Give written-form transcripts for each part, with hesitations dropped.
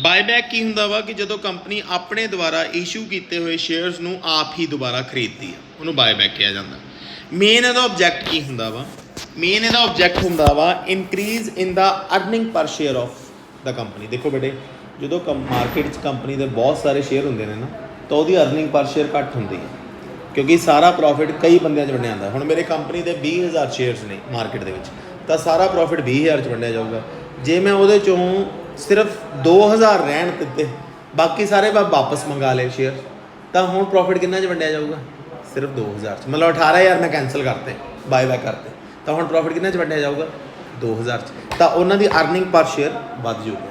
ਬਾਏਬੈਕ ਕੀ ਹੁੰਦਾ ਵਾ ਕਿ ਜਦੋਂ ਕੰਪਨੀ ਆਪਣੇ ਦੁਆਰਾ ਇਸ਼ੂ ਕੀਤੇ ਹੋਏ ਸ਼ੇਅਰਸ ਨੂੰ ਆਪ ਹੀ ਦੁਬਾਰਾ ਖਰੀਦਦੀ ਆ, ਉਹਨੂੰ ਬਾਏਬੈਕ ਕਿਹਾ ਜਾਂਦਾ। ਮੇਨ ਇਹਦਾ ਆਬਜੈਕਟ ਕੀ ਹੁੰਦਾ ਵਾ? ਮੇਨ ਇਹਦਾ ਆਬਜੈਕਟ ਹੁੰਦਾ ਵਾ ਇਨਕਰੀਜ਼ ਇਨ ਦਾ ਅਰਨਿੰਗ ਪਰ ਸ਼ੇਅਰ ਆਫ ਦਾ ਕੰਪਨੀ। ਦੇਖੋ ਬੇਟੇ, ਜਦੋਂ ਮਾਰਕੀਟ 'ਚ ਕੰਪਨੀ ਦੇ ਬਹੁਤ ਸਾਰੇ ਸ਼ੇਅਰ ਹੁੰਦੇ ਨੇ ਨਾ, ਤਾਂ ਉਹਦੀ ਅਰਨਿੰਗ ਪਰ ਸ਼ੇਅਰ ਘੱਟ ਹੁੰਦੀ ਹੈ, ਕਿਉਂਕਿ ਸਾਰਾ ਪ੍ਰੋਫਿਟ ਕਈ ਬੰਦਿਆਂ 'ਚ ਵੰਡਿਆ ਜਾਂਦਾ। ਹੁਣ ਮੇਰੇ ਕੰਪਨੀ ਦੇ 20,000 ਸ਼ੇਅਰਸ ਨੇ ਮਾਰਕੀਟ ਦੇ ਵਿੱਚ, ਤਾਂ ਸਾਰਾ ਪ੍ਰੋਫਿਟ 20,000 'ਚ ਵੰਡਿਆ ਜਾਊਗਾ। ਜੇ ਮੈਂ ਉਹਦੇ 'ਚੋਂ ਸਿਰਫ 2,000 ਰਹਿਣ ਦਿੱਤੇ, ਬਾਕੀ ਸਾਰੇ ਮੈਂ ਵਾਪਸ ਮੰਗਾ ਲਏ ਸ਼ੇਅਰ, ਤਾਂ ਹੁਣ ਪ੍ਰੋਫਿਟ ਕਿੰਨਾ 'ਚ ਵੰਡਿਆ ਜਾਊਗਾ? ਸਿਰਫ 2,000 'ਚ। ਮਤਲਬ 18,000 ਮੈਂ ਕੈਂਸਲ ਕਰਤੇ, ਬਾਏਬੈਕ ਕਰਤੇ, ਤਾਂ ਹੁਣ ਪ੍ਰੋਫਿਟ ਕਿੰਨਾ 'ਚ ਵੰਡਿਆ ਜਾਊਗਾ? 2,000 'ਚ। ਤਾਂ ਉਹਨਾਂ ਦੀ ਅਰਨਿੰਗ ਪਰ ਸ਼ੇਅਰ ਵੱਧ ਜੂਗੀ।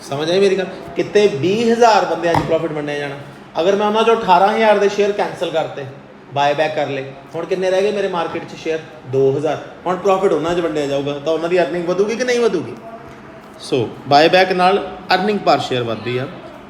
ਸਮਝ ਆਈ ਮੇਰੀ ਗੱਲ? ਕਿਤੇ 20,000 ਬੰਦਿਆਂ 'ਚ ਪ੍ਰੋਫਿਟ ਵੰਡਿਆ ਜਾਣਾ, ਅਗਰ ਮੈਂ ਉਹਨਾਂ 'ਚੋਂ 18,000 ਦੇ ਸ਼ੇਅਰ ਕੈਂਸਲ ਕਰਤੇ, ਬਾਏਬੈਕ ਕਰ ਲਏ, ਹੁਣ ਕਿੰਨੇ ਰਹਿ ਗਏ ਮੇਰੇ ਮਾਰਕੀਟ 'ਚ ਸ਼ੇਅਰ? 2,000। ਹੁਣ ਪ੍ਰੋਫਿਟ ਉਹਨਾਂ 'ਚ ਵੰਡਿਆ ਜਾਊਗਾ, ਤਾਂ ਉਹਨਾਂ ਦੀ ਅਰਨਿੰਗ ਵਧੂਗੀ ਕਿ ਨਹੀਂ ਵਧੂਗੀ? ਸੋ ਬਾਏਬੈਕ ਨਾਲ ਅਰਨਿੰਗ ਪਰ ਸ਼ੇਅਰ ਵੱਧਦੀ ਆ,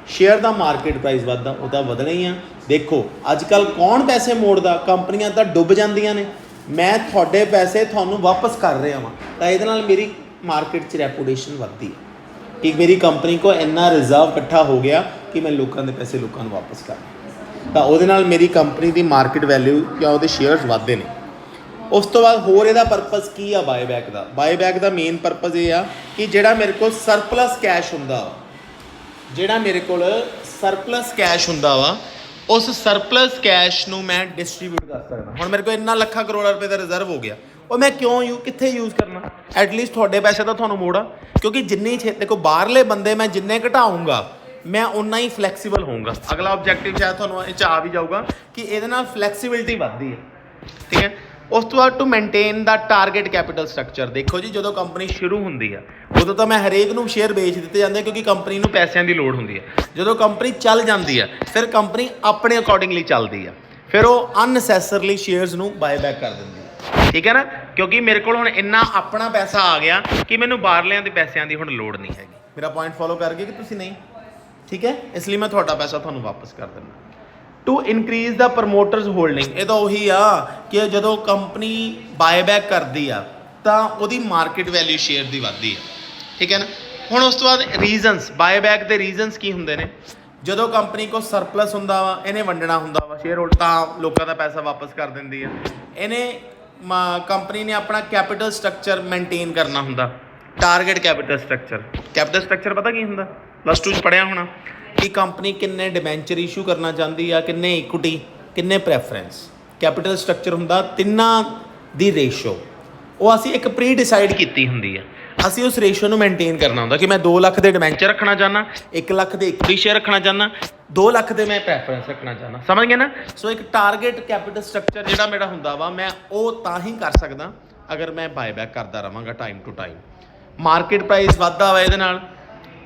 ਸ਼ੇਅਰ ਦਾ ਮਾਰਕੀਟ ਪ੍ਰਾਈਸ ਵੱਧਦਾ, ਉਹ ਤਾਂ ਵਧਣਾ ਹੀ ਆ। ਦੇਖੋ ਅੱਜ ਕੱਲ੍ਹ ਕੌਣ ਪੈਸੇ ਮੋੜਦਾ? ਕੰਪਨੀਆਂ ਤਾਂ ਡੁੱਬ ਜਾਂਦੀਆਂ ਨੇ। ਮੈਂ ਤੁਹਾਡੇ ਪੈਸੇ ਤੁਹਾਨੂੰ ਵਾਪਸ ਕਰ ਰਿਹਾ ਵਾਂ, ਤਾਂ ਇਹਦੇ ਨਾਲ ਮੇਰੀ ਮਾਰਕੀਟ 'ਚ ਰੈਪੂਟੇਸ਼ਨ ਵੱਧਦੀ ਹੈ ਕਿ ਮੇਰੀ ਕੰਪਨੀ ਕੋ ਇੰਨਾ ਰਿਜ਼ਰਵ ਇਕੱਠਾ ਹੋ ਗਿਆ ਕਿ ਮੈਂ ਲੋਕਾਂ ਦੇ ਪੈਸੇ ਲੋਕਾਂ ਨੂੰ ਵਾਪਸ ਕਰ, ਤਾਂ ਉਹਦੇ ਨਾਲ ਮੇਰੀ ਕੰਪਨੀ ਦੀ ਮਾਰਕੀਟ ਵੈਲਿਊ ਜਾਂ ਉਹਦੇ ਸ਼ੇਅਰਸ ਵੱਧਦੇ ਨੇ। ਉਸ ਤੋਂ ਬਾਅਦ ਹੋਰ ਇਹਦਾ ਪਰਪਸ ਕੀ ਆ ਬਾਏਬੈਕ ਦਾ? ਬਾਏਬੈਕ ਦਾ ਮੇਨ ਪਰਪਸ ਇਹ ਆ ਕਿ ਜਿਹੜਾ ਮੇਰੇ ਕੋਲ ਸਰਪਲਸ ਕੈਸ਼ ਹੁੰਦਾ ਵਾ, ਜਿਹੜਾ ਮੇਰੇ ਕੋਲ ਸਰਪਲਸ ਕੈਸ਼ ਹੁੰਦਾ ਵਾ, ਉਸ ਸਰਪਲਸ ਕੈਸ਼ ਨੂੰ ਮੈਂ ਡਿਸਟਰੀਬਿਊਟ ਕਰ ਸਕਦਾ। ਹੁਣ ਮੇਰੇ ਕੋਲ ਇੰਨਾ ਲੱਖਾਂ ਕਰੋੜਾਂ ਰੁਪਏ ਦਾ ਰਿਜ਼ਰਵ ਹੋ ਗਿਆ, ਉਹ ਮੈਂ ਕਿੱਥੇ ਯੂਜ਼ ਕਰਨਾ? ਐਟਲੀਸਟ ਤੁਹਾਡੇ ਪੈਸੇ ਤਾਂ ਤੁਹਾਨੂੰ ਮੋੜਾ, ਕਿਉਂਕਿ ਜਿੰਨੀ ਦੇਖੋ ਬਾਹਰਲੇ ਬੰਦੇ ਮੈਂ ਜਿੰਨੇ ਘਟਾਊਂਗਾ, ਮੈਂ ਉਨਾ ਹੀ ਫਲੈਕਸੀਬਲ ਹੋਊਂਗਾ। ਅਗਲਾ ਆਬਜੈਕਟਿਵ ਸ਼ਾਇਦ ਤੁਹਾਨੂੰ ਇਹ 'ਚ ਆ ਵੀ ਜਾਊਗਾ ਕਿ ਇਹਦੇ ਨਾਲ ਫਲੈਕਸੀਬਿਲਿਟੀ ਵੱਧਦੀ ਹੈ, ਠੀਕ ਹੈ। ਉਸ ਤੋਂ ਬਾਅਦ to maintain the target capital structure. ਦੇਖੋ ਜੀ, ਜਦੋਂ ਕੰਪਨੀ ਸ਼ੁਰੂ ਹੁੰਦੀ ਆ ਉਦੋਂ ਤਾਂ ਮੈਂ ਹਰੇਕ ਨੂੰ ਸ਼ੇਅਰ ਵੇਚ ਦਿੱਤੇ ਜਾਂਦੇ, ਕਿਉਂਕਿ ਕੰਪਨੀ ਨੂੰ ਪੈਸਿਆਂ ਦੀ ਲੋੜ ਹੁੰਦੀ ਹੈ। ਜਦੋਂ ਕੰਪਨੀ ਚੱਲ ਜਾਂਦੀ ਆ, ਫਿਰ ਕੰਪਨੀ ਆਪਣੇ ਅਕੋਰਡਿੰਗਲੀ ਚੱਲਦੀ ਆ, ਫਿਰ ਉਹ ਅਨਨੈਸੈਸਰਲੀ ਸ਼ੇਅਰਸ ਨੂੰ ਬਾਏਬੈਕ ਕਰ ਦਿੰਦੀ ਹੈ, ਠੀਕ ਹੈ ਨਾ। ਕਿਉਂਕਿ ਮੇਰੇ ਕੋਲ ਹੁਣ ਇੰਨਾ ਆਪਣਾ ਪੈਸਾ ਆ ਗਿਆ ਕਿ ਮੈਨੂੰ ਬਾਹਰਲਿਆਂ ਦੇ ਪੈਸਿਆਂ ਦੀ ਹੁਣ ਲੋੜ ਨਹੀਂ ਹੈਗੀ। ਮੇਰਾ ਪੁਆਇੰਟ ਫੋਲੋ ਕਰ ਗਏ ਕਿ ਤੁਸੀਂ? ਨਹੀਂ, ਠੀਕ ਹੈ। ਇਸ ਲਈ ਮੈਂ ਤੁਹਾਡਾ ਪੈਸਾ ਤੁਹਾਨੂੰ ਵਾਪਸ ਕਰ ਦਿੰਦਾ। To increase the promoters holding, ਇਹ ਤਾਂ ਉਹੀ ਆ ਕਿ ਜਦੋਂ ਕੰਪਨੀ ਬਾਏਬੈਕ ਕਰਦੀ ਆ ਤਾਂ ਉਹਦੀ ਮਾਰਕੀਟ ਵੈਲਿਊ ਸ਼ੇਅਰ ਦੀ ਵੱਧਦੀ ਆ, ਠੀਕ ਹੈ ਨਾ। ਹੁਣ ਉਸ ਤੋਂ ਬਾਅਦ ਰੀਜ਼ਨਸ, ਬਾਏਬੈਕ ਦੇ ਰੀਜ਼ਨਸ ਕੀ ਹੁੰਦੇ ਨੇ? ਜਦੋਂ ਕੰਪਨੀ ਕੋਲ ਸਰਪਲਸ ਹੁੰਦਾ ਵਾ, ਇਹਨੇ ਵੰਡਣਾ ਹੁੰਦਾ ਵਾ ਸ਼ੇਅਰ ਹੋਲਡਰ, ਤਾਂ ਲੋਕਾਂ ਦਾ ਪੈਸਾ ਵਾਪਸ ਕਰ ਦਿੰਦੀ ਆ। ਇਹਨੇ ਕੰਪਨੀ ਨੇ ਆਪਣਾ ਕੈਪੀਟਲ ਸਟਰਕਚਰ ਮੇਨਟੇਨ ਕਰਨਾ ਹੁੰਦਾ, target capital structure. Capital structure ਪਤਾ ਕੀ ਹੁੰਦਾ? +2 'ਚ ਪੜ੍ਹਿਆ ਹੋਣਾ ਕਿ ਕੰਪਨੀ ਕਿੰਨੇ ਡਿਬੈਂਚਰ ਇਸ਼ੂ ਕਰਨਾ ਚਾਹੁੰਦੀ ਆ, ਕਿੰਨੇ ਇਕੁਇਟੀ, ਕਿੰਨੇ ਪ੍ਰੈਫਰੈਂਸ। ਕੈਪੀਟਲ ਸਟਰਕਚਰ ਹੁੰਦਾ ਤਿੰਨਾਂ ਦੀ ਰੇਸ਼ੋ, ਉਹ ਅਸੀਂ ਇੱਕ ਪ੍ਰੀ ਡਿਸਾਈਡ ਕੀਤੀ ਹੁੰਦੀ ਆ। ਅਸੀਂ ਉਸ ਰੇਸ਼ੋ ਨੂੰ ਮੇਨਟੇਨ ਕਰਨਾ ਹੁੰਦਾ ਕਿ ਮੈਂ 2 ਲੱਖ ਦੇ ਡਿਬੈਂਚਰ ਰੱਖਣਾ ਚਾਹੁੰਦਾ, 1 ਲੱਖ ਦੇ ਇਕੁਇਟੀ ਸ਼ੇਅਰ ਰੱਖਣਾ ਚਾਹੁੰਦਾ, 2 ਲੱਖ ਦੇ ਮੈਂ ਪ੍ਰੈਫਰੈਂਸ ਰੱਖਣਾ ਚਾਹੁੰਦਾ। ਸਮਝ ਗਏ ਨਾ? ਸੋ ਇੱਕ ਟਾਰਗੇਟ ਕੈਪੀਟਲ ਸਟਰਕਚਰ ਜਿਹੜਾ ਮੇਰਾ ਹੁੰਦਾ ਵਾ, ਮੈਂ ਉਹ ਤਾਂ ਹੀ ਕਰ ਸਕਦਾ ਅਗਰ ਮੈਂ ਬਾਏਬੈਕ ਕਰਦਾ ਰਹਾਂਗਾ time to time. Market price ਵੱਧਦਾ ਵਾ ਇਹਦੇ ਨਾਲ,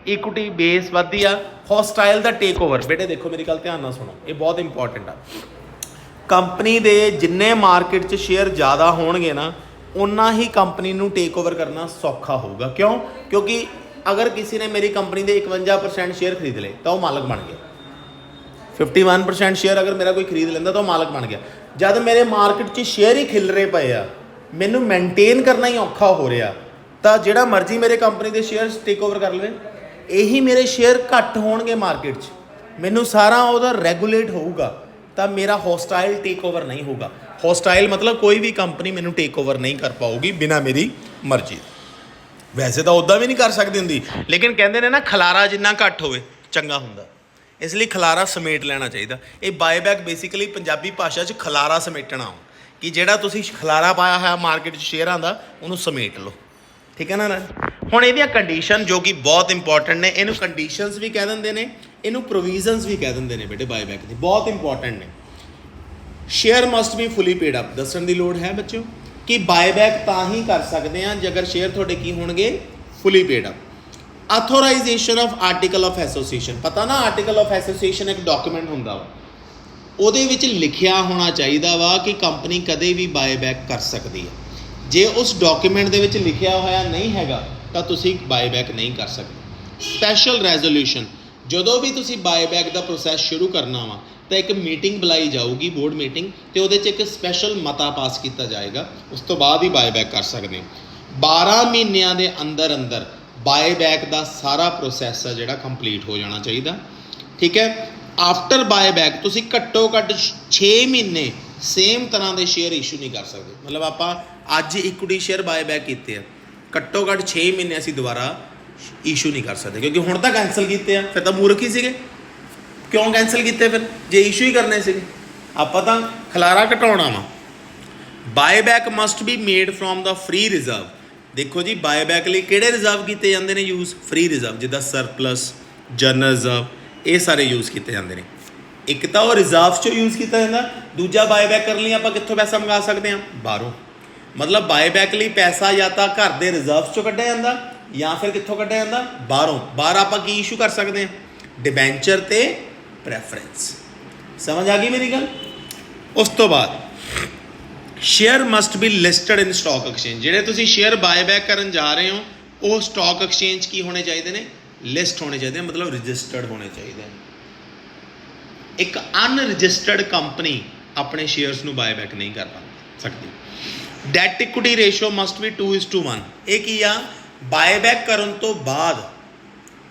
ਇਕੁਇਟੀ ਬੇਸ ਵੱਧਦੀ ਆ। ਹੌਸਟਾਈਲ ਦਾ ਟੇਕ ਓਵਰ, ਬੇਟੇ ਦੇਖੋ ਮੇਰੀ ਗੱਲ ਧਿਆਨ ਨਾਲ ਸੁਣੋ, ਇਹ ਬਹੁਤ ਇੰਪੋਰਟੈਂਟ ਆ। ਕੰਪਨੀ ਦੇ ਜਿੰਨੇ ਮਾਰਕੀਟ 'ਚ ਸ਼ੇਅਰ ਜ਼ਿਆਦਾ ਹੋਣਗੇ ਨਾ, ਉਨਾ ਹੀ ਕੰਪਨੀ ਨੂੰ ਟੇਕ ਓਵਰ ਕਰਨਾ ਸੌਖਾ ਹੋਊਗਾ। ਕਿਉਂ? ਕਿਉਂਕਿ ਅਗਰ ਕਿਸੇ ਨੇ ਮੇਰੀ ਕੰਪਨੀ ਦੇ 51% ਸ਼ੇਅਰ ਖਰੀਦ ਲਏ ਤਾਂ ਉਹ ਮਾਲਕ ਬਣ ਗਿਆ। 51% ਸ਼ੇਅਰ ਅਗਰ ਮੇਰਾ ਕੋਈ ਖਰੀਦ ਲੈਂਦਾ ਤਾਂ ਉਹ ਮਾਲਕ ਬਣ ਗਿਆ। ਜਦ ਮੇਰੇ ਮਾਰਕੀਟ 'ਚ ਸ਼ੇਅਰ ਹੀ ਖਿਲਰੇ ਪਏ ਆ, ਮੈਨੂੰ ਮੇਨਟੇਨ ਕਰਨਾ ਹੀ ਔਖਾ ਹੋ ਰਿਹਾ, ਤਾਂ ਜਿਹੜਾ ਮਰਜ਼ੀ ਮੇਰੇ ਕੰਪਨੀ ਦੇ ਸ਼ੇਅਰਸ ਟੇਕ ਓਵਰ ਕਰ ਲਵੇ, ਇਹੀ ਮੇਰੇ ਸ਼ੇਅਰ ਘੱਟ ਹੋਣਗੇ ਮਾਰਕੀਟ 'ਚ, ਮੈਨੂੰ ਸਾਰਾ ਉਹਦਾ ਰੈਗੂਲੇਟ ਹੋਊਗਾ, ਤਾਂ ਮੇਰਾ ਹੌਸਟਾਈਲ ਟੇਕ ਓਵਰ ਨਹੀਂ ਹੋਊਗਾ। ਹੌਸਟਾਈਲ ਮਤਲਬ ਕੋਈ ਵੀ ਕੰਪਨੀ ਮੈਨੂੰ ਟੇਕ ਓਵਰ ਨਹੀਂ ਕਰ ਪਾਊਗੀ ਬਿਨਾਂ ਮੇਰੀ ਮਰਜ਼ੀ। ਵੈਸੇ ਤਾਂ ਉੱਦਾਂ ਵੀ ਨਹੀਂ ਕਰ ਸਕਦੀ ਹੁੰਦੀ, ਲੇਕਿਨ ਕਹਿੰਦੇ ਨੇ ਨਾ ਖਲਾਰਾ ਜਿੰਨਾ ਘੱਟ ਹੋਵੇ ਚੰਗਾ ਹੁੰਦਾ, ਇਸ ਲਈ ਖਲਾਰਾ ਸਮੇਟ ਲੈਣਾ ਚਾਹੀਦਾ। ਇਹ ਬਾਏਬੈਕ ਬੇਸਿਕਲੀ ਪੰਜਾਬੀ ਭਾਸ਼ਾ 'ਚ ਖਲਾਰਾ ਸਮੇਟਣਾ, ਕਿ ਜਿਹੜਾ ਤੁਸੀਂ ਖਲਾਰਾ ਪਾਇਆ ਹੋਇਆ ਮਾਰਕੀਟ 'ਚ ਸ਼ੇਅਰਾਂ ਦਾ, ਉਹਨੂੰ ਸਮੇਟ ਲਓ, ਠੀਕ ਹੈ ਨਾ। ਹੁਣ ਇਹਦੀਆਂ ਕੰਡੀਸ਼ਨ ਜੋ ਕਿ ਬਹੁਤ ਇੰਪੋਰਟੈਂਟ ਨੇ, ਇਹਨੂੰ ਕੰਡੀਸ਼ਨਸ ਵੀ ਕਹਿ ਦਿੰਦੇ ਨੇ, ਇਹਨੂੰ ਪ੍ਰੋਵੀਜ਼ਨਸ ਵੀ ਕਹਿ ਦਿੰਦੇ ਨੇ ਬੇਟੇ, ਬਾਏਬੈਕ ਦੀ ਬਹੁਤ ਇੰਪੋਰਟੈਂਟ ਨੇ। ਸ਼ੇਅਰ ਮਸਟ ਬੀ ਫੁੱਲੀ ਪੇਡ ਅਪ, ਦੱਸਣ ਦੀ ਲੋੜ ਹੈ ਬੱਚਿਓ ਕਿ ਬਾਏਬੈਕ ਤਾਂ ਹੀ ਕਰ ਸਕਦੇ ਹਾਂ ਜੇਕਰ ਸ਼ੇਅਰ ਤੁਹਾਡੇ ਕੀ ਹੋਣਗੇ? Fully paid up. Authorization of article of association, ਪਤਾ ਨਾ ਆਰਟੀਕਲ ਆਫ ਐਸੋਸੀਏਸ਼ਨ ਇੱਕ ਡਾਕੂਮੈਂਟ ਹੁੰਦਾ ਵਾ, ਉਹਦੇ ਵਿੱਚ ਲਿਖਿਆ ਹੋਣਾ ਚਾਹੀਦਾ ਵਾ ਕਿ ਕੰਪਨੀ ਕਦੇ ਵੀ ਬਾਏਬੈਕ ਕਰ ਸਕਦੀ ਹੈ। ਜੇ ਉਸ ਡਾਕੂਮੈਂਟ ਦੇ ਵਿੱਚ ਲਿਖਿਆ ਹੋਇਆ ਨਹੀਂ ਹੈਗਾ ਤਾਂ ਤੁਸੀਂ ਬਾਏਬੈਕ ਨਹੀਂ ਕਰ ਸਕਦੇ। ਸਪੈਸ਼ਲ ਰੈਜ਼ੋਲੂਸ਼ਨ, ਜਦੋਂ ਵੀ ਤੁਸੀਂ ਬਾਏਬੈਕ ਦਾ ਪ੍ਰੋਸੈਸ ਸ਼ੁਰੂ ਕਰਨਾ ਵਾ ਤਾਂ ਇੱਕ ਮੀਟਿੰਗ ਬੁਲਾਈ ਜਾਊਗੀ, ਬੋਰਡ ਮੀਟਿੰਗ, ਤੇ ਉਹਦੇ 'ਚ ਇੱਕ ਸਪੈਸ਼ਲ ਮਤਾ ਪਾਸ ਕੀਤਾ ਜਾਏਗਾ, ਉਸ ਤੋਂ ਬਾਅਦ ਹੀ ਬਾਏਬੈਕ ਕਰ ਸਕਦੇ ਹੋ। 12 ਮਹੀਨਿਆਂ ਦੇ ਅੰਦਰ ਅੰਦਰ ਬਾਏਬੈਕ ਦਾ ਸਾਰਾ ਪ੍ਰੋਸੈਸ ਆ ਜਿਹੜਾ ਕੰਪਲੀਟ ਹੋ ਜਾਣਾ ਚਾਹੀਦਾ। ਠੀਕ ਹੈ, ਆਫਟਰ ਬਾਏਬੈਕ ਤੁਸੀਂ ਘੱਟੋ ਘੱਟ 6 ਮਹੀਨੇ ਸੇਮ ਤਰ੍ਹਾਂ ਦੇ ਸ਼ੇਅਰ ਇਸ਼ੂ ਨਹੀਂ ਕਰ ਸਕਦੇ। ਮਤਲਬ ਆਪਾਂ ਅੱਜ ਇਕੁਇਟੀ ਸ਼ੇਅਰ ਬਾਏਬੈਕ ਕੀਤੇ ਆ, ਘੱਟੋ ਘੱਟ 6 ਮਹੀਨੇ ਅਸੀਂ ਦੁਬਾਰਾ ਇਸ਼ੂ ਨਹੀਂ ਕਰ ਸਕਦੇ, ਕਿਉਂਕਿ ਹੁਣ ਤਾਂ ਕੈਂਸਲ ਕੀਤੇ ਆ, ਫਿਰ ਤਾਂ ਮੂਰਖ ਹੀ ਸੀਗੇ। ਕਿਉਂ ਕੈਂਸਲ ਕੀਤੇ ਫਿਰ ਜੇ ਇਸ਼ੂ ਹੀ ਕਰਨੇ ਸੀਗੇ? ਆਪਾਂ ਤਾਂ ਖਲਾਰਾ ਘਟਾਉਣਾ ਵਾ। Buyback must be made from the free reserve. ਦੇਖੋ ਜੀ, ਬਾਏਬੈਕ ਲਈ ਕਿਹੜੇ ਰਿਜ਼ਰਵ ਕੀਤੇ ਜਾਂਦੇ ਨੇ ਯੂਜ਼? ਫ੍ਰੀ ਰਿਜ਼ਰਵ, ਜਿੱਦਾਂ ਸਰਪਲਸ, ਜਨਰਲ ਰਿਜ਼ਰਵ, ਇਹ ਸਾਰੇ ਯੂਜ਼ ਕੀਤੇ ਜਾਂਦੇ ਨੇ। ਇੱਕ ਤਾਂ ਉਹ ਰਿਜ਼ਰਵ 'ਚੋਂ ਯੂਜ਼ ਕੀਤਾ ਜਾਂਦਾ, ਦੂਜਾ ਬਾਏਬੈਕ ਕਰਨ ਲਈ ਆਪਾਂ ਕਿੱਥੋਂ ਪੈਸਾ ਮੰਗਾ ਸਕਦੇ ਹਾਂ? ਬਾਹਰੋਂ। ਮਤਲਬ ਬਾਏਬੈਕ ਲਈ ਪੈਸਾ ਜਾਂ ਤਾਂ ਘਰ ਦੇ ਰਿਜ਼ਰਵ 'ਚੋਂ ਕੱਢਿਆ ਜਾਂਦਾ ਜਾਂ ਫਿਰ ਕਿੱਥੋਂ ਕੱਢਿਆ ਜਾਂਦਾ? ਬਾਹਰੋਂ। ਬਾਹਰ ਆਪਾਂ ਕੀ ਇਸ਼ੂ ਕਰ ਸਕਦੇ ਹਾਂ? ਡਿਬੈਂਚਰ ਤੇ ਪ੍ਰੈਫਰੈਂਸ। ਸਮਝ ਆ ਗਈ ਮੇਰੀ ਗੱਲ? ਉਸ ਤੋਂ ਬਾਅਦ ਸ਼ੇਅਰ ਮਸਟ ਬੀ ਲਿਸਟਡ ਇਨ ਸਟਾਕ ਐਕਸਚੇਂਜ। ਜਿਹੜੇ ਤੁਸੀਂ ਸ਼ੇਅਰ ਬਾਏਬੈਕ ਕਰਨ ਜਾ ਰਹੇ ਹੋ ਉਹ ਸਟਾਕ ਐਕਸਚੇਂਜ ਕੀ ਹੋਣੇ ਚਾਹੀਦੇ ਨੇ? ਲਿਸਟ ਹੋਣੇ ਚਾਹੀਦੇ, ਮਤਲਬ ਰਜਿਸਟਰਡ ਹੋਣੇ ਚਾਹੀਦੇ ਨੇ। ਇੱਕ ਅਨਰਜਿਸਟਰਡ ਕੰਪਨੀ ਆਪਣੇ ਸ਼ੇਅਰਸ ਨੂੰ ਬਾਏਬੈਕ ਨਹੀਂ ਕਰ ਸਕਦੀ। Debt equity ratio must be 2:1। ਇਹ ਕੀ ਆ? ਬਾਏਬੈਕ ਕਰਨ ਤੋਂ ਬਾਅਦ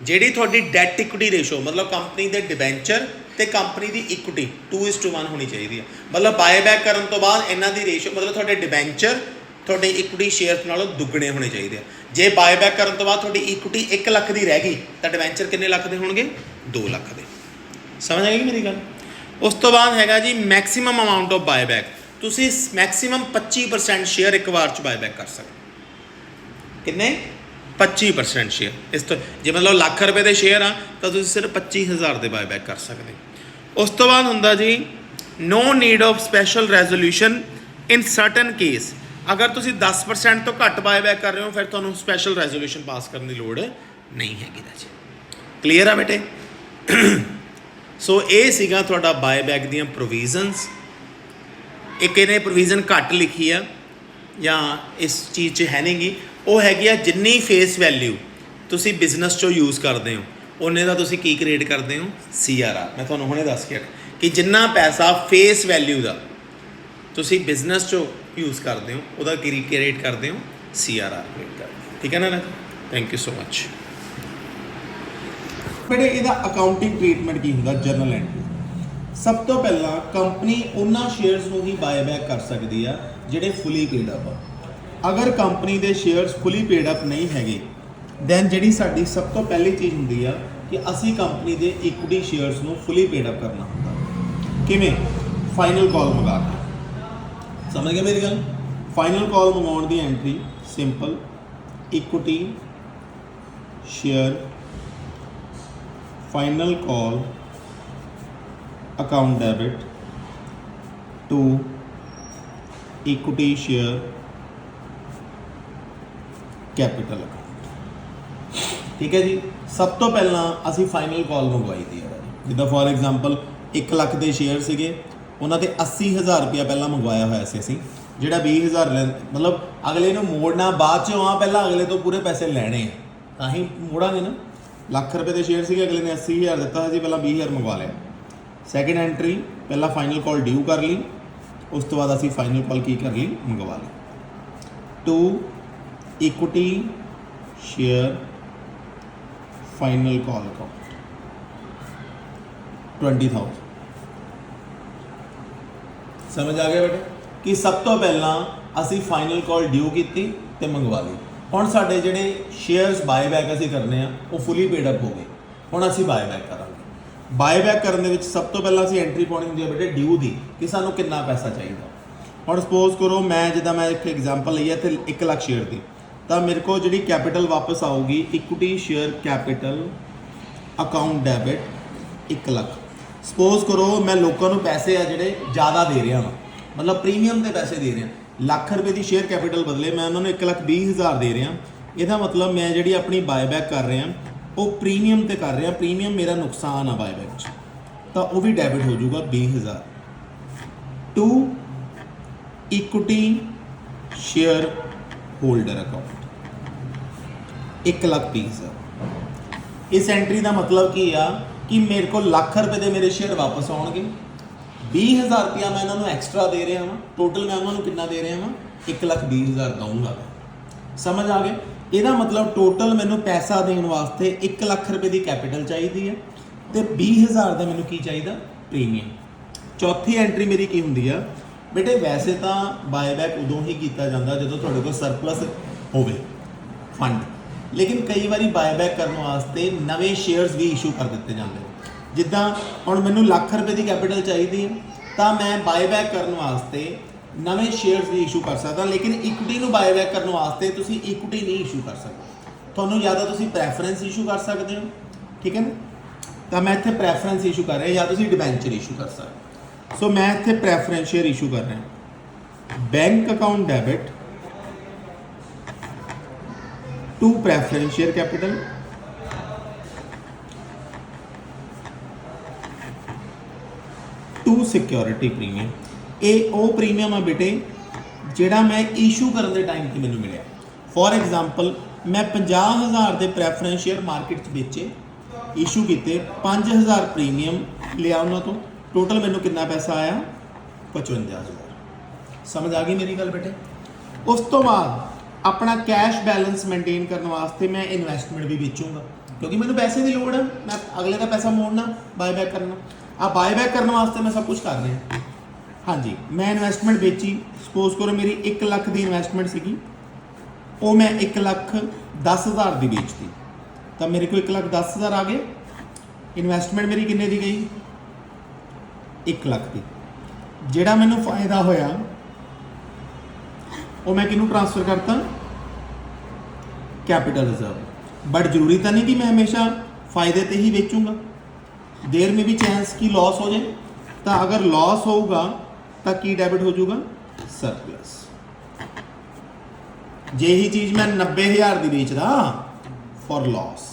ਜਿਹੜੀ ਤੁਹਾਡੀ ਡੈਟ ਇਕੁਇਟੀ ਰੇਸ਼ੋ, ਮਤਲਬ ਕੰਪਨੀ ਦੇ ਡਿਬੈਂਚਰ ਤੇ ਕੰਪਨੀ ਦੀ ਇਕੁਇਟੀ 2:1 ਹੋਣੀ ਚਾਹੀਦੀ ਆ। ਮਤਲਬ ਬਾਏਬੈਕ ਕਰਨ ਤੋਂ ਬਾਅਦ ਇਹਨਾਂ ਦੀ ਰੇਸ਼ੋ, ਮਤਲਬ ਤੁਹਾਡੇ ਡਿਬੈਂਚਰ ਤੁਹਾਡੇ ਇਕੁਇਟੀ ਸ਼ੇਅਰ ਨਾਲੋਂ ਦੁੱਗਣੇ ਹੋਣੇ ਚਾਹੀਦੇ ਆ। ਜੇ ਬਾਏਬੈਕ ਕਰਨ ਤੋਂ ਬਾਅਦ ਤੁਹਾਡੀ ਇਕੁਇਟੀ 1 ਲੱਖ ਦੀ ਰਹਿ ਗਈ ਤਾਂ ਡਿਬੈਂਚਰ ਕਿੰਨੇ ਲੱਖ ਦੇ ਹੋਣਗੇ? 2 ਲੱਖ ਦੇ। ਸਮਝ ਆਏਗੀ ਮੇਰੀ ਗੱਲ? ਉਸ ਤੋਂ ਬਾਅਦ ਹੈਗਾ ਜੀ ਮੈਕਸਿਮਮ ਅਮਾਊਂਟ ਆਫ ਬਾਏਬੈਕ। ਤੁਸੀਂ ਮੈਕਸਿਮਮ 25% ਸ਼ੇਅਰ ਇੱਕ ਵਾਰ 'ਚ ਬਾਏਬੈਕ ਕਰ ਸਕਦੇ। ਕਿੰਨੇ? 25% ਸ਼ੇਅਰ। ਇਸ ਤੋਂ ਜੇ ਮਤਲਬ ਲੱਖ ਰੁਪਏ ਦੇ ਸ਼ੇਅਰ ਆ ਤਾਂ ਤੁਸੀਂ ਸਿਰਫ 25,000 ਦੇ ਬਾਏਬੈਕ ਕਰ ਸਕਦੇ। ਉਸ ਤੋਂ ਬਾਅਦ ਹੁੰਦਾ ਜੀ no need of special resolution in certain case. ਅਗਰ ਤੁਸੀਂ 10% ਤੋਂ ਘੱਟ ਬਾਏਬੈਕ ਕਰ ਰਹੇ ਹੋ ਫਿਰ ਤੁਹਾਨੂੰ ਸਪੈਸ਼ਲ ਰੈਜ਼ੋਲੂਸ਼ਨ ਪਾਸ ਕਰਨ ਦੀ ਲੋੜ ਨਹੀਂ ਹੈਗੀ ਰਾਜੀ। ਕਲੀਅਰ ਆ ਬੇਟੇ? ਸੋ ਇਹ ਸੀਗਾ ਤੁਹਾਡਾ ਬਾਏਬੈਕ ਦੀਆਂ ਪ੍ਰੋਵੀਜ਼ਨਸ। ਇੱਕ ਇਹਨੇ ਪ੍ਰੋਵੀਜ਼ਨ ਘੱਟ ਲਿਖੀ ਆ ਜਾਂ ਇਸ ਚੀਜ਼ 'ਚ ਹੈ ਨਹੀਂ ਗੀ, ਉਹ ਹੈਗੀ ਆ ਜਿੰਨੀ ਫੇਸ ਵੈਲਿਊ ਤੁਸੀਂ ਬਿਜ਼ਨਸ 'ਚੋਂ ਯੂਜ਼ ਕਰਦੇ ਹੋ ਉਹਨੇ ਦਾ ਤੁਸੀਂ ਕੀ ਕ੍ਰੀਏਟ ਕਰਦੇ ਹੋ? CRR। ਮੈਂ ਤੁਹਾਨੂੰ ਹੁਣੇ ਦੱਸ ਕੇ ਕਿ ਜਿੰਨਾ ਪੈਸਾ ਫੇਸ ਵੈਲਿਊ ਦਾ ਤੁਸੀਂ ਬਿਜ਼ਨਸ 'ਚੋਂ ਯੂਜ਼ ਕਰਦੇ ਹੋ ਉਹਦਾ ਕੀ ਕ੍ਰੀਏਟ ਕਰਦੇ ਹੋ? CRR ਕ੍ਰੀਏਟ ਕਰਦੇ ਹੋ। ਠੀਕ ਹੈ ਨਾ? Thank you so much. ਬੇਟੇ ਇਹਦਾ ਅਕਾਊਂਟਿੰਗ ਟ੍ਰੀਟਮੈਂਟ ਕੀ ਹੁੰਦਾ? General entry. ਸਭ ਤੋਂ ਪਹਿਲਾਂ ਕੰਪਨੀ ਉਹਨਾਂ ਸ਼ੇਅਰਸ ਨੂੰ ਹੀ ਬਾਏਬੈਕ ਕਰ ਸਕਦੀ ਆ ਜਿਹੜੇ ਫੁੱਲੀ ਪੇਡ ਅਪ ਆ। ਅਗਰ ਕੰਪਨੀ ਦੇ ਸ਼ੇਅਰਸ ਫੁੱਲੀ ਪੇਡ ਅਪ ਨਹੀਂ ਹੈਗੇ ਦੈਨ ਜਿਹੜੀ ਸਾਡੀ ਸਭ ਤੋਂ ਪਹਿਲੀ ਚੀਜ਼ ਹੁੰਦੀ ਆ ਕਿ ਅਸੀਂ ਕੰਪਨੀ ਦੇ ਇਕੁਇਟੀ ਸ਼ੇਅਰਸ ਨੂੰ ਫੁੱਲੀ ਪੇਡ ਅਪ ਕਰਨਾ ਹੁੰਦਾ। ਕਿਵੇਂ? ਫਾਈਨਲ ਕਾਲ ਮੰਗਾ ਕੇ। ਸਮਝ ਗਏ ਮੇਰੀ ਗੱਲ? ਫਾਈਨਲ ਕਾਲ ਮੰਗਾਉਣ ਦੀ entry simple, equity share final call account debit to equity share capital account. ਠੀਕ ਹੈ ਜੀ? ਸਭ ਤੋਂ ਪਹਿਲਾਂ ਅਸੀਂ ਫਾਈਨਲ ਕਾਲ ਮੰਗਵਾਈ ਦੀ ਹੈ। ਜਿੱਦਾਂ ਫੋਰ ਐਗਜ਼ਾਮਪਲ 1 ਲੱਖ ਦੇ ਸ਼ੇਅਰ ਸੀਗੇ, ਉਹਨਾਂ ਤੇ 80,000 ਰੁਪਇਆ ਪਹਿਲਾਂ ਮੰਗਵਾਇਆ ਹੋਇਆ ਸੀ ਅਸੀਂ, ਜਿਹੜਾ 20,000 ਮਤਲਬ ਅਗਲੇ ਨੂੰ ਮੋੜਨਾ ਬਾਅਦ 'ਚੋਂ ਆ, ਪਹਿਲਾਂ ਅਗਲੇ ਤੋਂ ਪੂਰੇ ਪੈਸੇ ਲੈਣੇ ਆ ਤਾਂ ਹੀ ਮੋੜਾਂਗੇ ਨਾ। ਲੱਖ ਰੁਪਏ ਦੇ ਸ਼ੇਅਰ ਸੀਗੇ, ਅਗਲੇ ਨੇ 80,000 ਦਿੱਤਾ ਸੀ, ਪਹਿਲਾਂ 20,000 ਮੰਗਵਾ ਲਿਆ। ਸੈਕਿੰਡ ਐਂਟਰੀ ਪਹਿਲਾਂ ਫਾਈਨਲ ਕਾਲ ਡਿਊ ਕਰ ਲਈ, ਉਸ ਤੋਂ ਬਾਅਦ ਅਸੀਂ ਫਾਈਨਲ ਕਾਲ ਕੀ ਕਰ ਲਈ? ਮੰਗਵਾ ਲਈ। To equity share final call account 20,000। ਸਮਝ ਆ ਗਿਆ ਬੇਟੇ? ਕਿ ਸਭ ਤੋਂ ਪਹਿਲਾਂ ਅਸੀਂ ਫਾਈਨਲ ਕਾਲ ਡਿਊ ਕੀਤੀ ਤੇ ਮੰਗਵਾ ਲਈ। ਹੁਣ ਸਾਡੇ ਜਿਹੜੇ ਸ਼ੇਅਰਸ ਬਾਏਬੈਕ ਅਸੀਂ ਕਰਨੇ ਆ ਉਹ ਫੁੱਲੀ ਪੇਡ ਅਪ ਹੋ ਗਏ। ਹੁਣ ਅਸੀਂ ਬਾਏਬੈਕ ਕਰਾਂਗੇ। ਬਾਏਬੈਕ ਕਰਨ ਦੇ ਵਿੱਚ ਸਭ ਤੋਂ ਪਹਿਲਾਂ ਅਸੀਂ ਐਂਟਰੀ ਪਾਉਣੀ ਹੁੰਦੀ ਹੈ ਬੇਟੇ ਡਿਊ ਦੀ, ਕਿ ਸਾਨੂੰ ਕਿੰਨਾ ਪੈਸਾ ਚਾਹੀਦਾ। ਹੁਣ ਸਪੋਜ਼ ਕਰੋ ਮੈਂ ਜਿੱਦਾਂ ਮੈਂ ਇੱਕ ਐਗਜ਼ਾਮਪਲ ਲਈ ਹੈ ਇੱਥੇ 1 ਲੱਖ ਸ਼ੇਅਰ ਦੀ, ਤਾਂ ਮੇਰੇ ਕੋਲ ਜਿਹੜੀ ਕੈਪੀਟਲ ਵਾਪਸ ਆਊਗੀ equity share capital account debit 1 lakh. Suppose ਕਰੋ ਮੈਂ ਲੋਕਾਂ ਨੂੰ ਪੈਸੇ ਆ ਜਿਹੜੇ ਜ਼ਿਆਦਾ ਦੇ ਰਿਹਾ ਹਾਂ, ਮਤਲਬ ਪ੍ਰੀਮੀਅਮ ਦੇ ਪੈਸੇ ਦੇ ਰਿਹਾ। ਲੱਖ ਰੁਪਏ ਦੀ ਸ਼ੇਅਰ ਕੈਪੀਟਲ ਬਦਲੇ ਮੈਂ ਉਹਨਾਂ ਨੂੰ 1,20,000 ਦੇ ਰਿਹਾ। ਇਹਦਾ ਮਤਲਬ ਮੈਂ ਜਿਹੜੀ ਆਪਣੀ ਬਾਏਬੈਕ ਕਰ ਰਿਹਾ ਉਹ ਪ੍ਰੀਮੀਅਮ ਤੇ ਕਰ ਰਿਹਾ। ਪ੍ਰੀਮੀਅਮ ਮੇਰਾ ਨੁਕਸਾਨ ਆ ਬਾਏਬੈਕ 'ਚ, ਤਾਂ ਉਹ ਵੀ ਡੈਬਿਟ ਹੋ ਜਾਊਗਾ 20,000 to equity shareholder account 1,20,000। ਇਸ ਐਂਟਰੀ ਦਾ ਮਤਲਬ ਕੀ ਆ ਕਿ ਮੇਰੇ ਕੋਲ ਲੱਖ ਰੁਪਏ ਦੇ ਮੇਰੇ ਸ਼ੇਅਰ ਵਾਪਸ ਆਉਣਗੇ, 20,000 ਰੁਪਇਆ ਮੈਂ ਇਹਨਾਂ ਨੂੰ ਐਕਸਟਰਾ ਦੇ ਰਿਹਾ ਵਾਂ। ਟੋਟਲ ਮੈਂ ਉਹਨਾਂ ਨੂੰ ਕਿੰਨਾ ਦੇ ਰਿਹਾ ਵਾਂ? 1,20,000 ਦਊਂਗਾ। ਸਮਝ ਆ ਗਏ? ਇਹਦਾ ਮਤਲਬ ਟੋਟਲ ਮੈਨੂੰ ਪੈਸਾ ਦੇਣ ਵਾਸਤੇ 1 ਲੱਖ ਰੁਪਏ ਦੀ ਕੈਪੀਟਲ ਚਾਹੀਦੀ ਹੈ ਤੇ 20000 ਦਾ ਮੈਨੂੰ ਕੀ ਚਾਹੀਦਾ, ਪ੍ਰੀਮੀਅਮ। ਚੌਥੀ ਐਂਟਰੀ ਮੇਰੀ ਕੀ ਹੁੰਦੀ ਆ ਬੇਟੇ, ਵੈਸੇ ਤਾਂ ਬਾਏਬੈਕ ਉਦੋਂ ਹੀ ਕੀਤਾ ਜਾਂਦਾ ਜਦੋਂ ਤੁਹਾਡੇ ਕੋਲ ਸਰਪਲਸ ਹੋਵੇ ਫੰਡ, ਲੇਕਿਨ ਕਈ ਵਾਰੀ ਬਾਏਬੈਕ ਕਰਨ ਵਾਸਤੇ ਨਵੇਂ ਸ਼ੇਅਰਸ ਵੀ ਇਸ਼ੂ ਕਰ ਦਿੱਤੇ ਜਾਂਦੇ। ਜਿੱਦਾਂ ਹੁਣ ਮੈਨੂੰ ਲੱਖ ਰੁਪਏ ਦੀ ਕੈਪੀਟਲ ਚਾਹੀਦੀ ਹੈ ਤਾਂ ਮੈਂ ਬਾਏਬੈਕ ਕਰਨ ਵਾਸਤੇ ਨਵੇਂ ਸ਼ੇਅਰਸ ਵੀ ਇਸ਼ੂ ਕਰ ਸਕਦਾ, ਲੇਕਿਨ ਇਕੁਇਟੀ ਨੂੰ ਬਾਏਬੈਕ ਕਰਨ ਵਾਸਤੇ ਤੁਸੀਂ ਇਕੁਇਟੀ ਨਹੀਂ ਇਸ਼ੂ ਕਰ ਸਕਦੇ। ਤੁਹਾਨੂੰ ਜਾਂ ਤਾਂ ਤੁਸੀਂ ਪ੍ਰੈਫਰੈਂਸ ਇਸ਼ੂ ਕਰ ਸਕਦੇ ਹੋ, ਠੀਕ ਹੈ ਨਾ, ਤਾਂ ਮੈਂ ਇੱਥੇ ਪ੍ਰੈਫਰੈਂਸ ਇਸ਼ੂ ਕਰ ਰਿਹਾ, ਜਾਂ ਤੁਸੀਂ ਡਿਬੈਂਚਰ ਇਸ਼ੂ ਕਰ ਸਕਦੇ। ਸੋ ਮੈਂ ਇੱਥੇ ਪ੍ਰੈਫਰੈਂਸ ਸ਼ੇਅਰ ਇਸ਼ੂ ਕਰ ਰਿਹਾ। Bank account debit to preference share capital to security premium. ਇਹ ਉਹ ਪ੍ਰੀਮੀਅਮ ਆ ਬੇਟੇ ਜਿਹੜਾ ਮੈਂ ਇਸ਼ੂ ਕਰਨ ਦੇ ਟਾਈਮ ਤੇ ਮੈਨੂੰ ਮਿਲਿਆ। ਫੋਰ ਐਗਜ਼ਾਮਪਲ ਮੈਂ 50000 ਦੇ ਪ੍ਰੈਫਰੈਂਸ ਸ਼ੇਅਰ ਮਾਰਕੀਟ 'ਚ ਵੇਚੇ, ਇਸ਼ੂ ਕੀਤੇ, 5000 ਪ੍ਰੀਮੀਅਮ ਲਿਆ ਉਹਨਾਂ ਤੋਂ, ਟੋਟਲ ਮੈਨੂੰ ਕਿੰਨਾ ਪੈਸਾ ਆਇਆ, 55000। ਸਮਝ ਆ ਗਈ ਮੇਰੀ ਗੱਲ ਬੇਟੇ। ਉਸ ਤੋਂ ਬਾਅਦ ਆਪਣਾ ਕੈਸ਼ ਬੈਲੈਂਸ ਮੇਨਟੇਨ ਕਰਨ ਵਾਸਤੇ ਮੈਂ ਇਨਵੈਸਟਮੈਂਟ ਵੀ ਵੇਚੂੰਗਾ, ਕਿਉਂਕਿ ਮੈਨੂੰ ਪੈਸੇ ਦੀ ਲੋੜ ਹੈ, ਮੈਂ ਅਗਲੇ ਦਾ ਪੈਸਾ ਮੋੜਨਾ, ਬਾਏਬੈਕ ਕਰਨਾ। ਆ ਬਾਏਬੈਕ ਕਰਨ ਵਾਸਤੇ ਮੈਂ ਸਭ ਕੁਝ ਕਰ ਰਿਹਾ। ਹਾਂਜੀ, ਮੈਂ ਇਨਵੈਸਟਮੈਂਟ ਵੇਚੀ, ਸਪੋਜ਼ ਕਰੋ ਮੇਰੀ 1 ਲੱਖ ਦੀ ਇਨਵੈਸਟਮੈਂਟ ਸੀਗੀ, ਉਹ ਮੈਂ 1,10,000 ਦੀ ਵੇਚਤੀ, ਤਾਂ ਮੇਰੇ ਕੋਲ 1,10,000 ਆ ਗਏ। ਇਨਵੈਸਟਮੈਂਟ ਮੇਰੀ ਕਿੰਨੇ ਦੀ ਗਈ, 1 ਲੱਖ ਦੀ। ਜਿਹੜਾ ਮੈਨੂੰ ਫਾਇਦਾ ਹੋਇਆ ਉਹ ਮੈਂ ਕਿਹਨੂੰ ਟ੍ਰਾਂਸਫਰ ਕਰਤਾ, ਕੈਪੀਟਲ ਰਿਜ਼ਰਵ। ਬਟ ਜ਼ਰੂਰੀ ਤਾਂ ਨਹੀਂ ਕਿ ਮੈਂ ਹਮੇਸ਼ਾ ਫਾਇਦੇ ਤੇ ਹੀ ਵੇਚੂੰਗਾ, देर में भी चांस की लॉस हो जाए। तो अगर लॉस होगा तो की डेबिट हो जाऊगा, सरप्लस। जे ही चीज़ मैं 90,000 की बेचदा फॉर लॉस,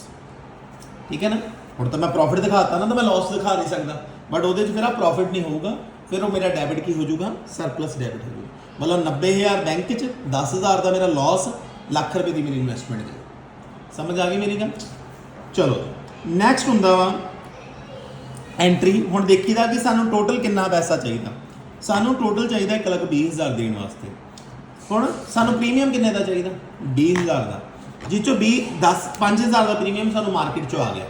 ठीक है ना। हुण तो मैं प्रॉफिट दिखाता ना, तो मैं लॉस दिखा नहीं सकता, बट वो फिर प्रॉफिट नहीं होगा, फिर वो मेरा डेबिट की हो जाऊगा, सरप्लस डेबिट हो जाऊगा। मतलब 90,000 बैंक च, 10,000 का मेरा लॉस, लाख रुपए की मेरी इन्वेस्टमेंट है। समझ आ गई मेरी गल। चलो नैक्सट हुंदा वा एंट्री। हुण देखीदा कि सानू टोटल कितना पैसा चाहिए, सानू टोटल चाहिए 1,20,000 देने वास्ते। हुण सानू प्रीमियम किन्ने दा चाहिए, 20,000 का, जिस चों 5,000 का प्रीमियम सानू मार्केट चों आ गया,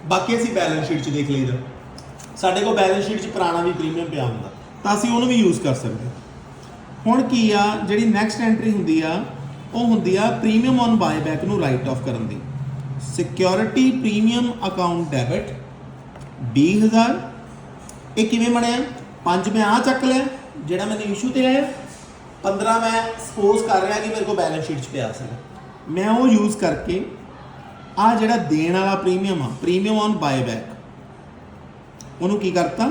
बाकी असीं बैलेंस शीट च देख लईदा। साडे कोल बैलेंस शीट च पुराना भी प्रीमियम पिया हुंदा, तां असीं उहनूं भी यूज़ कर सकदे। हुण की आ जिहड़ी नैक्सट एंट्री हुंदी आ, ਉਹ ਹੁੰਦੀ ਆ ਪ੍ਰੀਮੀਅਮ ਔਨ ਬਾਏਬੈਕ ਨੂੰ ਰਾਈਟ ਆਫ ਕਰਨ ਦੀ। Security premium account debit 20,000। ਇਹ ਕਿਵੇਂ ਬਣਿਆ, 5 ਮੈਂ ਆ ਚੱਕ ਲਿਆ ਜਿਹੜਾ ਮੈਨੂੰ ਇਸ਼ੂ ਤੇ ਆਇਆ, 15 ਮੈਂ ਸਪੋਜ਼ ਕਰ ਰਿਹਾ ਕਿ ਮੇਰੇ ਕੋਲ ਬੈਲੈਂਸ ਸ਼ੀਟ 'ਚ ਪਿਆ ਸੀ, ਮੈਂ ਉਹ ਯੂਜ਼ ਕਰਕੇ ਆ ਜਿਹੜਾ ਦੇਣ ਵਾਲਾ ਪ੍ਰੀਮੀਅਮ ਆ, ਪ੍ਰੀਮੀਅਮ ਔਨ ਬਾਏਬੈਕ, ਉਹਨੂੰ ਕੀ ਕਰਤਾ,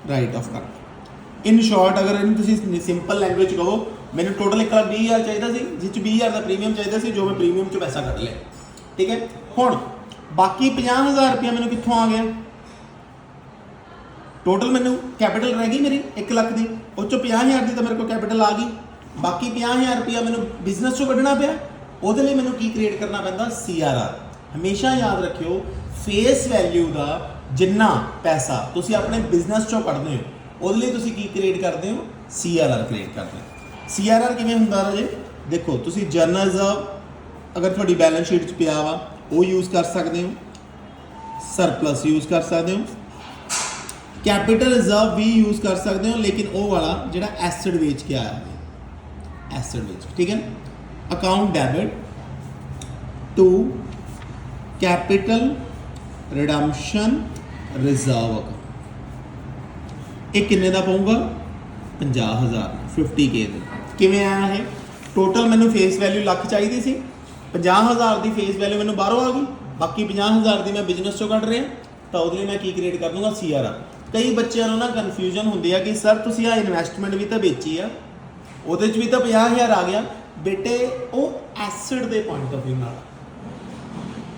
ਰਾਈਟ ਆਫ ਕਰਤਾ। ਇਨ ਸ਼ਾਰਟ ਅਗਰ ਇਹਨੂੰ ਤੁਸੀਂ ਸਿੰਪਲ ਲੈਂਗੁਏਜ ਕਹੋ, ਮੈਨੂੰ ਟੋਟਲ 1,20,000 ਚਾਹੀਦਾ ਸੀ, ਜਿਸ 'ਚ 20,000 ਦਾ ਪ੍ਰੀਮੀਅਮ ਚਾਹੀਦਾ ਸੀ, ਜੋ ਮੈਂ ਪ੍ਰੀਮੀਅਮ 'ਚੋਂ ਪੈਸਾ ਕੱਢ ਲਿਆ, ਠੀਕ ਹੈ। ਹੁਣ ਬਾਕੀ 50,000 ਰੁਪਇਆ ਮੈਨੂੰ ਕਿੱਥੋਂ ਆ ਗਿਆ, ਟੋਟਲ ਮੈਨੂੰ ਕੈਪੀਟਲ ਰਹਿ ਗਈ ਮੇਰੀ 1 ਲੱਖ ਦੀ, ਉਹ 'ਚੋਂ 50,000 ਦੀ ਤਾਂ ਮੇਰੇ ਕੋਲ ਕੈਪੀਟਲ ਆ ਗਈ, ਬਾਕੀ 50,000 ਰੁਪਇਆ ਮੈਨੂੰ ਬਿਜ਼ਨਸ 'ਚੋਂ ਕੱਢਣਾ ਪਿਆ। ਉਹਦੇ ਲਈ ਮੈਨੂੰ ਕੀ ਕ੍ਰੀਏਟ ਕਰਨਾ ਪੈਂਦਾ, CRR। ਹਮੇਸ਼ਾ ਯਾਦ ਰੱਖਿਓ, ਫੇਸ ਵੈਲਿਊ ਦਾ ਜਿੰਨਾ ਪੈਸਾ ਤੁਸੀਂ ਆਪਣੇ ਬਿਜ਼ਨਸ 'ਚੋਂ ਕੱਢਦੇ ਹੋ, ਉਹਦੇ ਲਈ ਤੁਸੀਂ ਕੀ ਕ੍ਰੀਏਟ ਕਰਦੇ ਹੋ, CRR ਕ੍ਰੀਏਟ ਕਰਦੇ ਹੋ। CRR ਕਿਵੇਂ ਹੁੰਦਾ ਰਾਜੇ, ਦੇਖੋ ਤੁਸੀਂ ਜਨਰਲ ਰਿਜ਼ਰਵ ਅਗਰ ਤੁਹਾਡੀ ਬੈਲੈਂਸ ਸ਼ੀਟ 'ਚ ਪਿਆ ਵਾ, ਉਹ ਯੂਜ਼ ਕਰ ਸਕਦੇ ਹੋ, ਸਰਪਲਸ ਯੂਜ਼ ਕਰ ਸਕਦੇ ਹੋ, ਕੈਪੀਟਲ ਰਿਜ਼ਰਵ ਵੀ ਯੂਜ਼ ਕਰ ਸਕਦੇ ਹੋ, ਲੇਕਿਨ ਉਹ ਵਾਲਾ ਜਿਹੜਾ ਐਸਿਡ ਵੇਚ ਕੇ ਆਇਆ ਹੈ, ਐਸਿਡ ਵੇਚ, ਠੀਕ ਹੈ। Account debit to capital redemption reserve account, ਇਹ ਕਿੰਨੇ ਦਾ ਪਊਗਾ, 50,000, 50K ਦੇ। ਕਿਵੇਂ ਆਇਆ ਇਹ, ਟੋਟਲ ਮੈਨੂੰ ਫੇਸ ਵੈਲਿਊ ਲੱਖ ਚਾਹੀਦੀ ਸੀ, 50,000 ਦੀ ਫੇਸ ਵੈਲਿਊ ਮੈਨੂੰ ਬਾਹਰੋਂ ਆ ਗਈ, ਬਾਕੀ 50,000 ਦੀ ਮੈਂ ਬਿਜ਼ਨਸ 'ਚੋਂ ਕੱਢ ਰਿਹਾ, ਤਾਂ ਉਹਦੇ ਲਈ ਮੈਂ ਕੀ ਕ੍ਰੀਏਟ ਕਰ ਦੂੰਗਾ, CRR। ਕਈ ਬੱਚਿਆਂ ਨੂੰ ਨਾ ਕਨਫਿਊਜ਼ਨ ਹੁੰਦੀ ਆ ਕਿ ਸਰ ਤੁਸੀਂ ਆ ਇਨਵੈਸਟਮੈਂਟ ਵੀ ਤਾਂ ਵੇਚੀ ਆ, ਉਹਦੇ 'ਚ ਵੀ ਤਾਂ 50,000 ਆ ਗਿਆ। ਬੇਟੇ ਉਹ ਐਸਿਡ ਦੇ ਪੁਆਇੰਟ ਆਫ ਵਿਊ ਨਾਲ,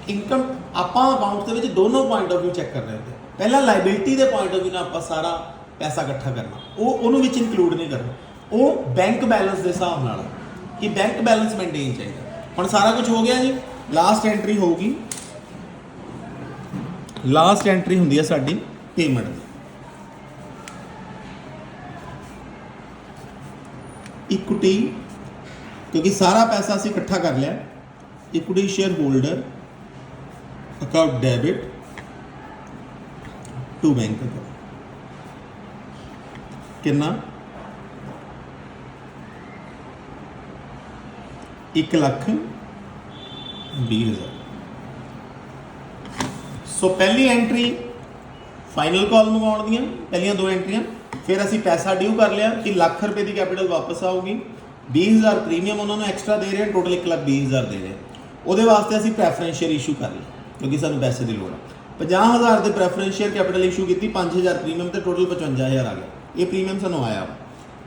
ਇਨਕਮ ਆਪਾਂ ਅਕਾਊਂਟ ਦੇ ਵਿੱਚ ਦੋਨੋਂ ਪੁਆਇੰਟ ਆਫ ਵਿਊ ਚੈੱਕ ਕਰਨੇ ਹੁੰਦੇ। ਪਹਿਲਾਂ ਲਾਇਬਿਲਿਟੀ ਦੇ ਪੁਆਇੰਟ ਆਫ ਵਿਊ ਨਾਲ ਆਪਾਂ ਸਾਰਾ ਪੈਸਾ ਇਕੱਠਾ ਕਰਨਾ, ਉਹਨੂੰ ਵਿੱਚ ਇਨਕਲੂਡ ਨਹੀਂ ਕਰਨਾ, ਉਹ ਬੈਂਕ ਬੈਲੈਂਸ ਦੇ ਹਿਸਾਬ ਨਾਲ ਕਿ ਬੈਂਕ ਬੈਲੈਂਸ ਮੇਨਟੇਨ ਚਾਹੀਦਾ। ਹੁਣ ਸਾਰਾ ਕੁਝ ਹੋ ਗਿਆ ਜੀ, ਲਾਸਟ ਐਂਟਰੀ ਹੋਊਗੀ, ਲਾਸਟ ਐਂਟਰੀ ਹੁੰਦੀ ਹੈ ਸਾਡੀ ਪੇਮੈਂਟ ਦੀ। ਇਕੁਇਟੀ, ਕਿਉਂਕਿ ਸਾਰਾ ਪੈਸਾ ਅਸੀਂ ਇਕੱਠਾ ਕਰ ਲਿਆ, equity shareholder account debit to bank account ਕਿੰਨਾ 1,20,000। सो पहली एंट्री फाइनल कॉल मंगाउण दियां पहलियां दो एंट्रियां, फिर असी पैसा ड्यू कर लिया कि लाख रुपए की कैपिटल वापस आऊगी, 20,000 प्रीमियम उन्होंने एक्स्ट्रा दे रहे हैं, टोटल 1,20,000 दे रहे हैं। ਉਹਦੇ ਵਾਸਤੇ ਅਸੀਂ ਪ੍ਰੈਫਰੈਂਸ ਸ਼ੇਅਰ ਇਸ਼ੂ ਕਰ ਲਈ ਕਿਉਂਕਿ ਸਾਨੂੰ ਪੈਸੇ ਦੀ ਲੋੜ ਹੈ। 50,000 ਦੇ ਪ੍ਰੈਫਰੈਂਸ ਸ਼ੇਅਰ ਕੈਪੀਟਲ ਇਸ਼ੂ ਕੀਤੀ, 5,000 ਪ੍ਰੀਮੀਅਮ ਤੇ ਟੋਟਲ 55,000 ਆ ਗਿਆ। ਇਹ ਪ੍ਰੀਮੀਅਮ ਸਾਨੂੰ ਆਇਆ।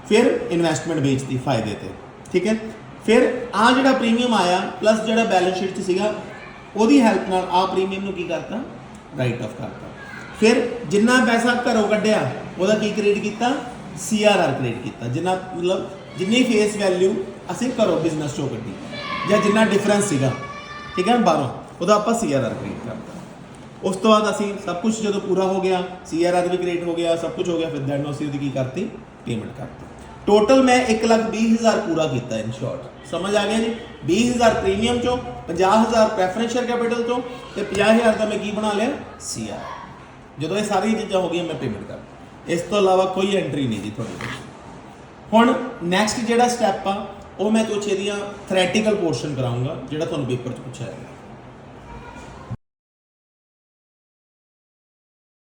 ਫਿਰ ਇਨਵੈਸਟਮੈਂਟ ਵੇਚਤੀ ਫਾਇਦੇ ਤੇ, ਠੀਕ ਹੈ। ਫਿਰ ਆ ਜਿਹੜਾ ਪ੍ਰੀਮੀਅਮ ਆਇਆ ਪਲੱਸ ਜਿਹੜਾ ਬੈਲੈਂਸ ਸ਼ੀਟ 'ਚ ਸੀਗਾ ਉਹਦੀ ਹੈਲਪ ਨਾਲ ਆ ਪ੍ਰੀਮੀਅਮ ਨੂੰ ਕੀ ਕਰਤਾ, ਰਾਈਟ ਆਫ ਕਰਤਾ। ਫਿਰ ਜਿੰਨਾ ਪੈਸਾ ਘਰੋਂ ਕੱਢਿਆ ਉਹਦਾ ਕੀ ਕ੍ਰੀਏਟ ਕੀਤਾ, CRR ਕ੍ਰੀਏਟ ਕੀਤਾ। ਜਿੰਨਾ ਮਤਲਬ ਜਿੰਨੀ ਫੇਸ ਵੈਲਿਊ ਅਸੀਂ ਘਰੋਂ ਬਿਜ਼ਨਸ 'ਚੋਂ ਕੱਢੀ ਜਾਂ ਜਿੰਨਾ ਡਿਫਰੈਂਸ ਸੀਗਾ, ਠੀਕ ਹੈ, ਬਾਹਰੋਂ ਉਹਦਾ ਆਪਾਂ CRR ਕ੍ਰੀਏਟ ਕਰਤਾ। ਉਸ ਤੋਂ ਬਾਅਦ ਅਸੀਂ ਸਭ ਕੁਝ ਜਦੋਂ ਪੂਰਾ ਹੋ ਗਿਆ, CRR ਵੀ ਕ੍ਰੀਏਟ ਹੋ ਗਿਆ, ਸਭ ਕੁਝ ਹੋ ਗਿਆ, ਫਿਰ ਦੈਨ ਅਸੀਂ ਉਹਦੀ ਕੀ ਕਰਤੀ, ਪੇਮੈਂਟ ਕਰਤੀ। ਟੋਟਲ ਮੈਂ 1,20,000 ਪੂਰਾ ਕੀਤਾ। ਇਨ ਸ਼ਾਰਟ ਸਮਝ ਆ ਗਿਆ ਜੀ। 20,000 ਪ੍ਰੀਮੀਅਮ ਚੋਂ, 50,000 ਪ੍ਰੈਫਰੈਂਸ ਸ਼ੇਅਰ ਕੈਪੀਟਲ ਚੋਂ ਤੇ 50,000 ਦਾ ਮੈਂ ਕੀ ਬਣਾ ਲਿਆ, CRR। ਜਦੋਂ ਇਹ ਸਾਰੀਆਂ ਚੀਜ਼ਾਂ ਹੋ ਗਈਆਂ ਮੈਂ ਪੇਮੈਂਟ ਕਰ। ਇਸ ਤੋਂ ਇਲਾਵਾ ਕੋਈ ਐਂਟਰੀ ਨਹੀਂ ਜੀ ਤੁਹਾਡੇ ਕੋਲ। ਹੁਣ ਨੈਕਸਟ ਜਿਹੜਾ ਸਟੈਪ ਆ ਉਹ ਮੈਂ ਕੁਛ ਇਹਦੀਆਂ ਥਿਓਰੈਟੀਕਲ ਪੋਰਸ਼ਨ ਕਰਾਉਂਗਾ ਜਿਹੜਾ ਤੁਹਾਨੂੰ ਪੇਪਰ 'ਚ ਪੁੱਛਿਆ ਜਾਏਗਾ।